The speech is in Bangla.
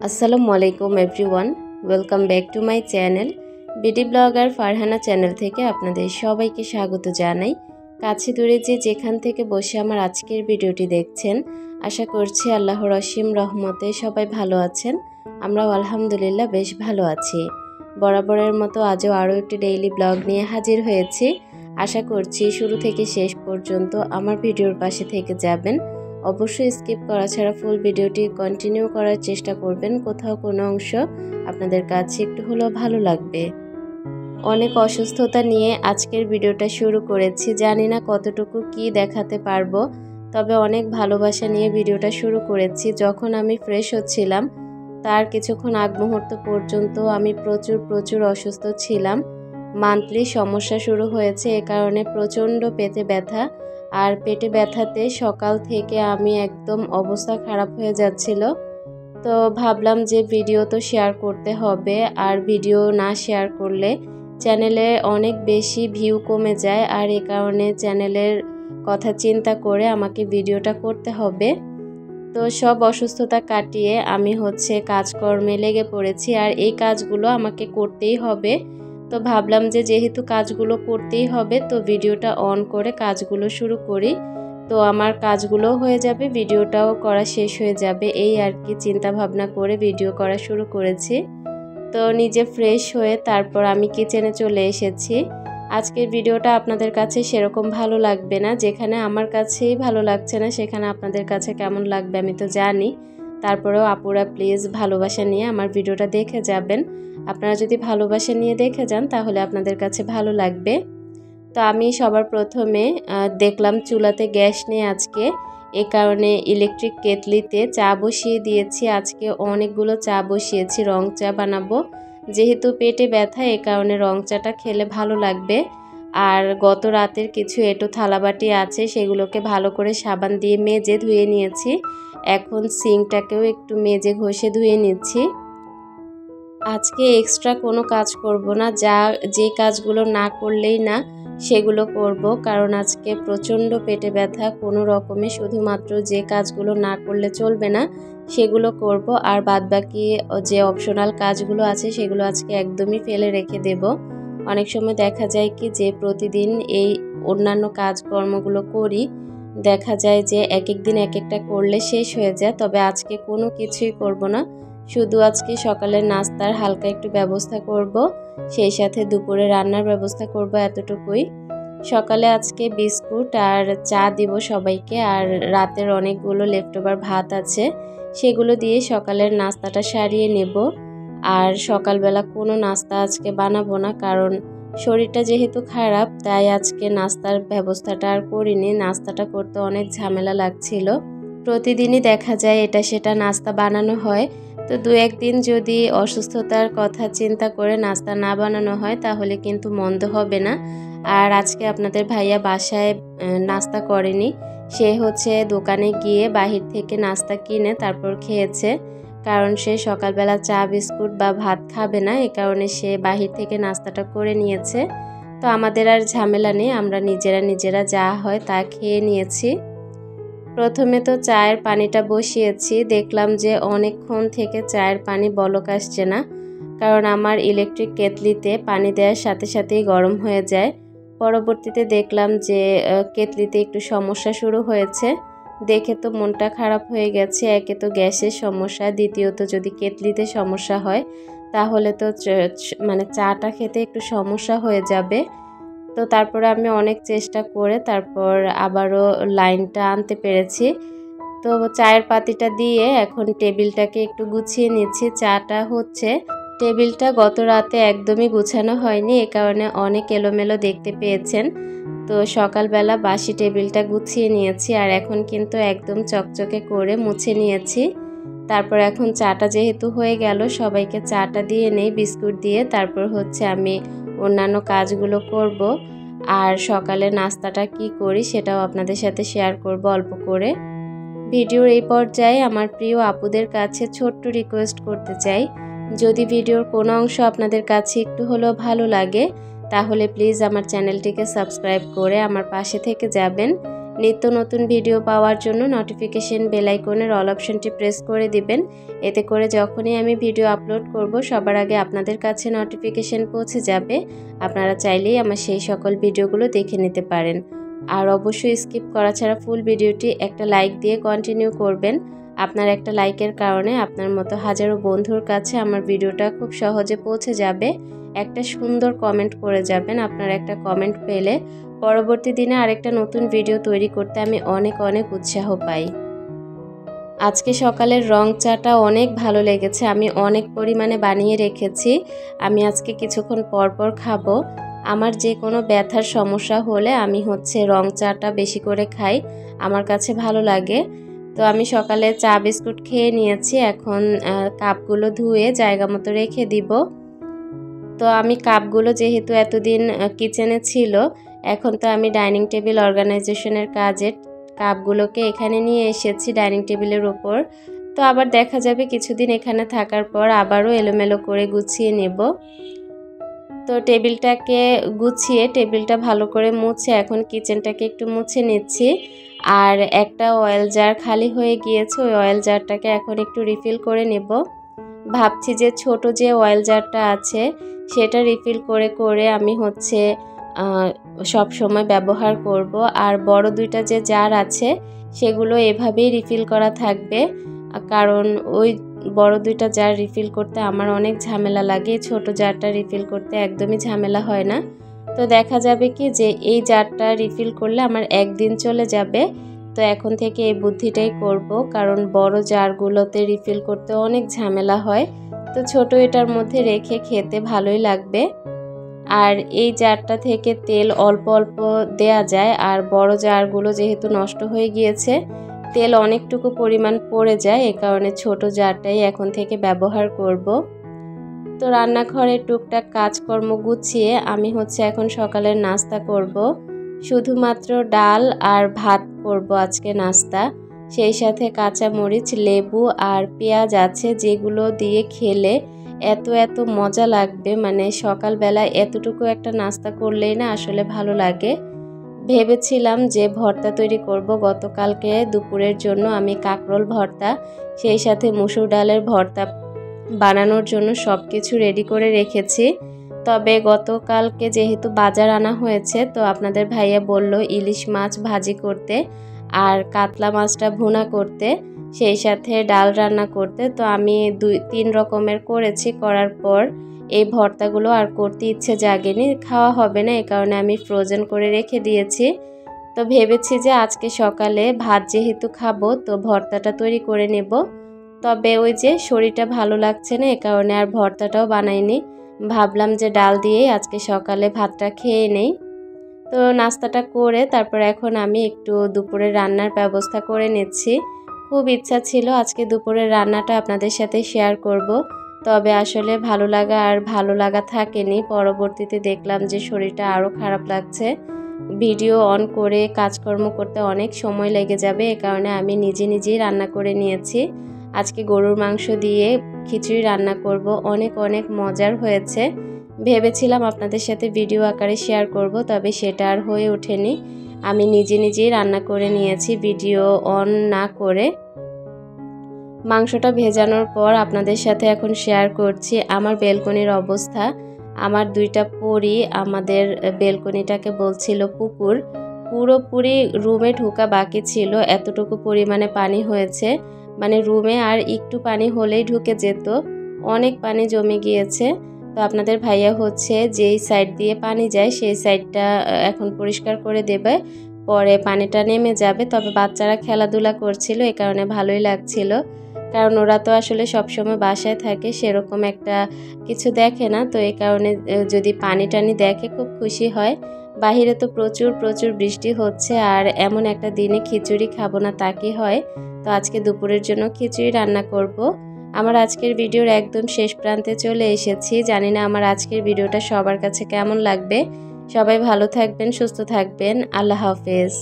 আসসালামু আলাইকুম everyone, welcome back to my channel. BD blogger Farhana channel থেকে আপনাদের সবাইকে স্বাগত জানাই। কাছে দূরে যেখান থেকে বসে আমার আজকের ভিডিওটি দেখছেন, আশা করছি আল্লাহর অসীম রহমতে সবাই ভালো আছেন। আমরাও আলহামদুলিল্লাহ বেশ ভালো আছি। বরাবরের মতো আজও আরও একটি ডেইলি ব্লগ নিয়ে হাজির হয়েছি। আশা করছি শুরু থেকে শেষ পর্যন্ত আমার ভিডিওর পাশে থেকে যাবেন। অবশ্যই স্কিপ করা ছাড়া ফুল ভিডিওটি কন্টিনিউ করার চেষ্টা করবেন। কোথাও কোনো অংশ আপনাদের কাছে একটু হলেও ভালো লাগবে। অনেক অসুস্থতা নিয়ে আজকের ভিডিওটা শুরু করেছি, জানি না কতটুকু কি দেখাতে পারবো, তবে অনেক ভালোবাসা নিয়ে ভিডিওটা শুরু করেছি। যখন আমি ফ্রেশ হচ্ছিলাম তার কিছুক্ষণ আগ মুহূর্ত পর্যন্ত আমি প্রচুর অসুস্থ ছিলাম। মান্থলি সমস্যা শুরু হয়েছে, এ কারণে প্রচণ্ড পেটে ব্যথা। আর পেটে ব্যথাতে সকাল থেকে আমি একদম অবস্থা খারাপ হয়ে যাচ্ছিল। তো ভাবলাম যে ভিডিও তো শেয়ার করতে হবে, আর ভিডিও না শেয়ার করলে চ্যানেলে অনেক বেশি ভিউ কমে যায়, আর এ কারণে চ্যানেলের কথা চিন্তা করে আমাকে ভিডিওটা করতে হবে। তো সব অসুস্থতা কাটিয়ে আমি কাজকর্মে লেগে পড়েছি, আর এই কাজগুলো আমাকে করতেই হবে। তো ভাবলাম যে যেহেতু কাজগুলো করতেই হবে, তো ভিডিওটা অন করে কাজগুলো শুরু করি। তো আমার কাজগুলো হয়ে যাবে, ভিডিওটাও করা শেষ হয়ে যাবে, এই আর কি চিন্তা ভাবনা করে ভিডিও করা শুরু করেছি। তো নিজে ফ্রেশ হয়ে তারপর আমি কিচেনে চলে এসেছি। আজকের ভিডিওটা আপনাদের কাছে সেরকম ভালো লাগবে না, যেখানে আমার কাছেই ভালো লাগছে না সেখানে আপনাদের কাছে কেমন লাগবে আমি তো জানি। তারপরেও আপুরা প্লিজ ভালোবাসা নিয়ে আমার ভিডিওটা দেখে যাবেন। আপনারা যদি ভালোবাসা নিয়ে দেখে যান তাহলে আপনাদের কাছে ভালো লাগবে। তো আমি সবার প্রথমে দেখলাম চুলাতে গ্যাস নেই আজকে, এ কারণে ইলেকট্রিক কেটলিতে চা বসিয়ে দিয়েছি। আজকে অনেকগুলো চা বসিয়েছি, রং চা বানাবো। যেহেতু পেটে ব্যথা, এ কারণে রং চাটা খেলে ভালো লাগবে। আর গত রাতের কিছু এঁটো থালাবাটি আছে, সেগুলোকে ভালো করে সাবান দিয়ে মেজে ধুয়ে নিয়েছি। এখন সিঙ্কটাকেও একটু মেজে ঘষে ধুয়ে নিচ্ছি। আজকে এক্সট্রা কোনো কাজ করব না, যে কাজগুলো না করলেই না সেগুলো করব, কারণ আজকে প্রচণ্ড পেটে ব্যথা। কোনো রকমে শুধুমাত্র যে কাজগুলো না করলে চলবে না সেগুলো করব, আর বাদবাকি যে অপশনাল কাজগুলো আছে সেগুলো আজকে একদমই ফেলে রেখে দেব। অনেক সময় দেখা যায় কি যে প্রতিদিন এই অন্যান্য কাজকর্মগুলো করি, দেখা যায় যে এক এক দিন এক একটা করলে শেষ হয়ে যায়। তবে আজকে কোনো কিছুই করব না, শুধু আজকে সকালের নাস্তার হালকা একটু ব্যবস্থা করব, সেই সাথে দুপুরে রান্নার ব্যবস্থা করব, এতটুকুই। সকালে আজকে বিস্কুট আর চা দিব সবাইকে, আর রাতের অনেকগুলো লেফটওভার ভাত আছে, সেগুলো দিয়ে সকালের নাস্তাটা সারিয়ে নেব। আর সকালবেলা কোনো নাস্তা আজকে বানাবো না, কারণ শরীরটা যেহেতু খারাপ, তাই আজকে নাস্তার ব্যবস্থাটা আর করিনি। নাস্তাটা করতে অনেক ঝামেলা লাগছিল। প্রতিদিনই দেখা যায় এটা সেটা নাস্তা বানানো হয়, তো দু একদিন যদি অসুস্থতার কথা চিন্তা করে নাস্তা না বানানো হয় তাহলে কিন্তু মন্দ হবে না। আর আজকে আপনাদের ভাইয়া বাসায় নাস্তা করেনি, সে দোকানে গিয়ে বাহির থেকে নাস্তা কিনে তারপর খেয়েছে, কারণ সে সকালবেলা চা বিস্কুট বা ভাত খাবে না, এ কারণে সে বাহির থেকে নাস্তাটা করে নিয়েছে। তো আমাদের আর ঝামেলা নেই, আমরা নিজেরা যা হয় তা খেয়ে নিয়েছি। প্রথমে তো চায়ের পানিটা বসিয়েছি, দেখলাম যে অনেকক্ষণ থেকে চায়ের পানি বলক আসছে না, কারণ আমার ইলেকট্রিক কেটলিতে পানি দেওয়ার সাথে সাথেই গরম হয়ে যায়। পরবর্তীতে দেখলাম যে কেটলিতে একটু সমস্যা শুরু হয়েছে, দেখে তো মনটা খারাপ হয়ে গেছে। একে তো গ্যাসের সমস্যা, দ্বিতীয়ত যদি কেটলিতে সমস্যা হয় তাহলে তো চাটা খেতে একটু সমস্যা হয়ে যাবে। তো তারপরে আমি অনেক চেষ্টা করে তারপর আবারও লাইনটা আনতে পেরেছি। তো চায়ের পাতিটা দিয়ে এখন টেবিলটাকে একটু গুছিয়ে নিচ্ছি। চাটা টেবিলটা গত রাতে একদমই গুছানো হয়নি, এ কারণে অনেক এলোমেলো দেখতে পেয়েছেন। তো সকালবেলা বাসি টেবিলটা গুছিয়ে নিয়েছি, আর এখন কিন্তু একদম চকচকে করে মুছে নিয়েছি। তারপর এখন চাটা যেহেতু হয়ে গেল, সবাইকে চাটা দিয়ে নেই বিস্কুট দিয়ে, তারপর আমি অন্যান্য কাজগুলো করব। আর সকালে নাস্তাটা কি করি সেটাও আপনাদের সাথে শেয়ার করব অল্প করে। ভিডিওর এই পর্যায়ে আমার প্রিয় আপুদের কাছে ছোট্ট রিকোয়েস্ট করতে চাই, যদি ভিডিওর কোনো অংশ আপনাদের কাছে একটু হলেও ভালো লাগে তাহলে প্লিজ আমার চ্যানেলটিকে সাবস্ক্রাইব করে আমার পাশে থেকে যাবেন। নিত্য নতুন ভিডিও পাওয়ার জন্য নোটিফিকেশন বেল আইকনের অল অপশনটি প্রেস করে দিবেন। এতে করে যখনই আমি ভিডিও আপলোড করব সবার আগে আপনাদের কাছে নোটিফিকেশন পৌঁছে যাবে। আপনারা চাইলেই আমার সেই সকল ভিডিওগুলো দেখে নিতে পারেন। আর অবশ্যই স্কিপ করা ছাড়া ফুল ভিডিওটি একটা লাইক দিয়ে কন্টিনিউ করবেন। আপনার একটা লাইকের কারণে আপনার মতো হাজারো বন্ধুর কাছে আমার ভিডিওটা খুব সহজে পৌঁছে যাবে। একটা সুন্দর কমেন্ট করে যাবেন। আপনার একটা কমেন্ট পেলে পরবর্তী দিনে আরেকটা নতুন ভিডিও তৈরি করতে আমি অনেক উৎসাহ পাই। আজকে সকালের রং চাটা অনেক ভালো লেগেছে। আমি অনেক পরিমাণে বানিয়ে রেখেছি। আমি আজকে কিছুক্ষণ পর খাবো। আমার যে কোনো ব্যথার সমস্যা হলে আমি রং চাটা বেশি করে খাই, আমার কাছে ভালো লাগে। তো আমি সকালে চা বিস্কুট খেয়ে নিয়েছি। এখন কাপগুলো ধুয়ে জায়গা মতো রেখে দিব। তো আমি কাপগুলো যেহেতু এতদিন কিচেনে ছিল, এখন তো আমি ডাইনিং টেবিল অর্গানাইজেশনের কাজে কাপগুলোকে এখানে নিয়ে এসেছি ডাইনিং টেবিলের উপর। তো আবার দেখা যাবে কিছুদিন এখানে থাকার পর আবারও এলোমেলো করে গুছিয়ে নেব। তো টেবিলটাকে গুছিয়ে টেবিলটা ভালো করে মুছে এখন কিচেনটাকে একটু মুছে নিচ্ছি। আর একটা অয়েল জার খালি হয়ে গিয়েছে, ওই অয়েল জারটাকে এখন একটু রিফিল করে নেব। ভাবছি যে ছোট যে অয়েল জারটা আছে সেটা রিফিল করে আমি সব সময় ব্যবহার করব। আর বড় দুইটা যে জার আছে সেগুলো এভাবেই রিফিল করা থাকবে, কারণ ওই বড় দুইটা জার রিফিল করতে আমার অনেক ঝামেলা লাগে। ছোট জারটা রিফিল করতে একদমই ঝামেলা হয় না। তো দেখা যাবে কি যে এই জারটা রিফিল করলে আমার একদিন চলে যাবে। তো এখন থেকে এই বুদ্ধিটাই করব, কারণ বড় জারগুলোতে রিফিল করতে অনেক ঝামেলা হয়। তো ছোট এটার মধ্যে রেখে খেতে ভালোই লাগবে। আর এই জারটা থেকে তেল অল্প দেয়া যায়, আর বড় জারগুলো যেহেতু নষ্ট হয়ে গিয়েছে তেল অনেকটুকু পরিমাণ পড়ে যায়, এ কারণে ছোট জারটাই এখন থেকে ব্যবহার করব। তো রান্নাঘরে টুকটাক কাজকর্ম গুছিয়ে আমি এখন সকালের নাস্তা করব। শুধুমাত্র ডাল আর ভাত করব আজকে নাস্তা। সেই সাথে কাঁচা মরিচ, লেবু আর পেঁয়াজ আছে, যেগুলো দিয়ে খেলে এত মজা লাগবে। মানে সকালবেলা এতটুকু একটা নাস্তা করলেই না আসলে ভালো লাগে। ভেবেছিলাম যে ভর্তা তৈরি করব। গতকালকে দুপুরের জন্য আমি কাঁকরোল ভর্তা, সেই সাথে মসুর ডালের ভর্তা বানানোর জন্য সব কিছু রেডি করে রেখেছি। তবে গতকালকে যেহেতু বাজার আনা হয়েছে, তো আপনাদের ভাইয়া বলল ইলিশ মাছ ভাজি করতে আর কাতলা মাছটা ভুনা করতে, সেই সাথে ডাল রান্না করতে। তো আমি 2-3 রকমের করেছি। করার পর এই ভর্তাগুলো আর করতে ইচ্ছে জাগেনি, খাওয়া হবে না, এই কারণে আমি ফ্রোজেন করে রেখে দিয়েছি। তো ভেবেছি যে আজকে সকালে ভাত যেহেতু খাবো তো ভর্তাটা তৈরি করে নেব। তবে ওই যে শরীরটা ভালো লাগছে না, এ কারণে আর ভর্তাটাও বানাইনি। ভাবলাম যে ডাল দিয়েই আজকে সকালে ভাতটা খেয়ে নেই। তো নাস্তাটা করে তারপর এখন আমি একটু দুপুরের রান্নার ব্যবস্থা করে নিচ্ছি। খুব ইচ্ছা ছিল আজকে দুপুরের রান্নাটা আপনাদের সাথে শেয়ার করব, তবে আসলে ভালো লাগা থাকেনি। পরবর্তীতে দেখলাম যে শরীরটা আরও খারাপ লাগছে, ভিডিও অন করে কাজকর্ম করতে অনেক সময় লেগে যাবে, এ কারণে আমি নিজেই রান্না করে নিয়েছি। আজকে গরুর মাংস দিয়ে খিচুড়ি রান্না করব, অনেক মজার হয়েছে। ভেবেছিলাম আপনাদের সাথে ভিডিও আকারে শেয়ার করব, তবে সেটা আর হয়ে ওঠেনি। আমি নিজেই রান্না করে নিয়েছি ভিডিও অন না করে। মাংসটা ভেজানোর পর আপনাদের সাথে এখন শেয়ার করছি আমার বেলকনির অবস্থা। আমার 2টা পরী আমাদের বেলকনিটাকে বলছিল পুকুর। পুরোপুরি রুমে ঢোকা বাকি ছিল, এতটুকু পরিমাণে পানি হয়েছে। মানে রুমে আর একটু পানি হলেই ঢুকে যেত, অনেক পানি জমে গিয়েছে। তো আপনাদের ভাইয়া যেই সাইড দিয়ে পানি যায় সেই সাইডটা এখন পরিষ্কার করে দেবে, পরে পানিটা নেমে যাবে। তবে বাচ্চারা খেলাধুলা করছিল, এ কারণে ভালোই লাগছিল, কারণ ওরা তো আসলে সবসময় বাসায় থাকে, সেরকম একটা কিছু দেখে না। তো এই কারণে যদি পানি টানি দেখে খুব খুশি হয়। বাহিরে তো প্রচুর বৃষ্টি হচ্ছে, আর এমন একটা দিনে খিচুড়ি খাবো না তা কি হয়। তো আজকে দুপুরের জন্য খিচুড়ি রান্না করব। আমার আজকের ভিডিওর একদম শেষ প্রান্তে চলে এসেছি। জানি না আমার আজকের ভিডিওটা সবার কাছে কেমন লাগবে। সবাই ভালো থাকবেন, সুস্থ থাকবেন। আল্লাহ হাফেজ।